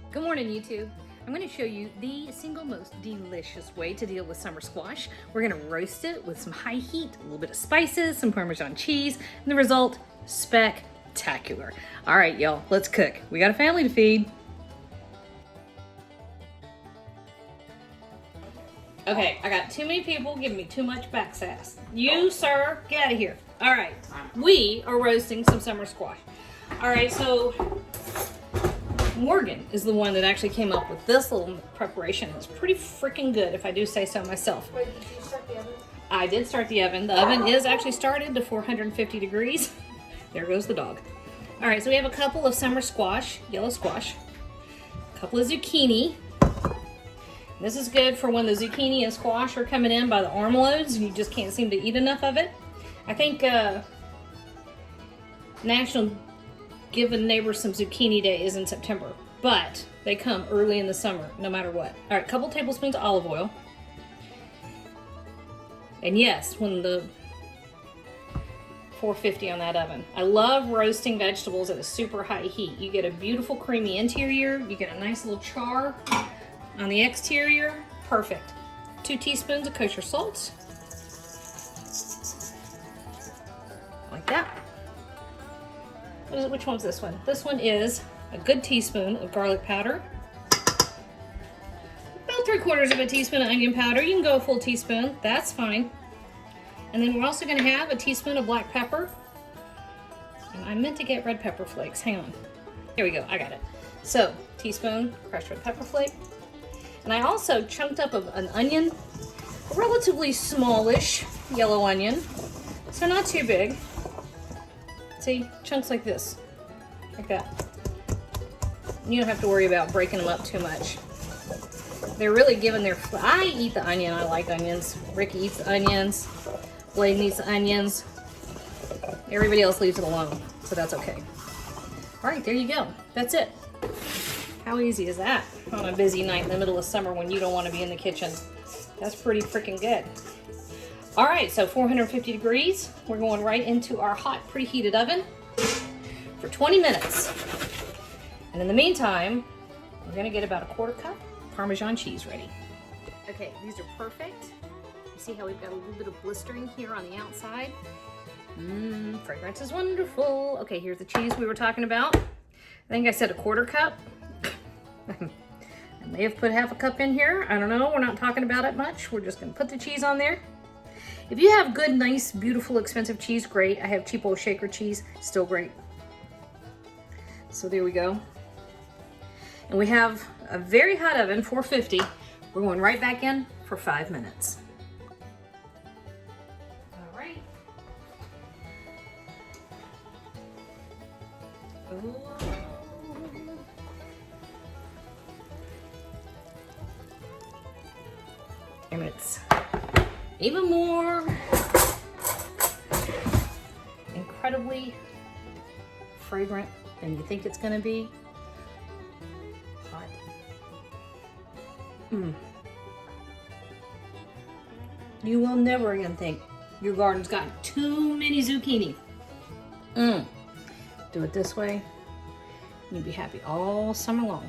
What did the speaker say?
Good morning, YouTube. I'm going to show you the single most delicious way to deal with summer squash. We're going to roast it with some high heat, a little bit of spices, some Parmesan cheese, and the result, spectacular. All right, y'all, let's cook. We got a family to feed. Okay, I got too many people giving me too much back sass. You, sir, get out of here. All right, we are roasting some summer squash. All right, so Morgan is the one that actually came up with this little preparation. It's pretty freaking good, if I do say so myself. Wait, did you start the oven? I did start the oven. The oven is actually started to 450 degrees. There goes the dog. All right, so we have a couple of summer squash, yellow squash, a couple of zucchini. This is good for when the zucchini and squash are coming in by the armloads and you just can't seem to eat enough of it. I think National Give a Neighbor Some Zucchini Day is in September, but they come early in the summer, no matter what. All right, a couple tablespoons of olive oil. And yes, when the 450 on that oven. I love roasting vegetables at a super high heat. You get a beautiful creamy interior, you get a nice little char on the exterior. Perfect. 2 teaspoons of kosher salt. Like that. Which one's this one? This one is a good teaspoon of garlic powder. About 3/4 of a teaspoon of onion powder. You can go a full teaspoon, that's fine. And then we're also gonna have a teaspoon of black pepper. And I meant to get red pepper flakes, hang on. Here we go, I got it. So, teaspoon crushed red pepper flake. And I also chunked up an onion, a relatively smallish yellow onion. So not too big. See, chunks like this, like that. You don't have to worry about breaking them up too much. They're really giving their, I eat the onion, I like onions. Ricky eats the onions, Blade eats the onions. Everybody else leaves it alone, so that's okay. All right, there you go, that's it. How easy is that on a busy night in the middle of summer when you don't want to be in the kitchen? That's pretty freaking good. All right, so 450 degrees. We're going right into our hot preheated oven for 20 minutes. And in the meantime, we're gonna get about a 1/4 cup Parmesan cheese ready. Okay, these are perfect. You see how we've got a little bit of blistering here on the outside? Fragrance is wonderful. Okay, here's the cheese we were talking about. I think I said a 1/4 cup. I may have put 1/2 cup in here. I don't know, we're not talking about it much. We're just gonna put the cheese on there. If you have good, nice, beautiful, expensive cheese, great. I have cheap old shaker cheese, still great. So there we go. And we have a very hot oven, 450. We're going right back in for 5 minutes. All right. Ooh. And it's even more incredibly fragrant than you think it's gonna be. Hot. You will never again think your garden's got too many zucchini. Do it this way, you'll be happy all summer long.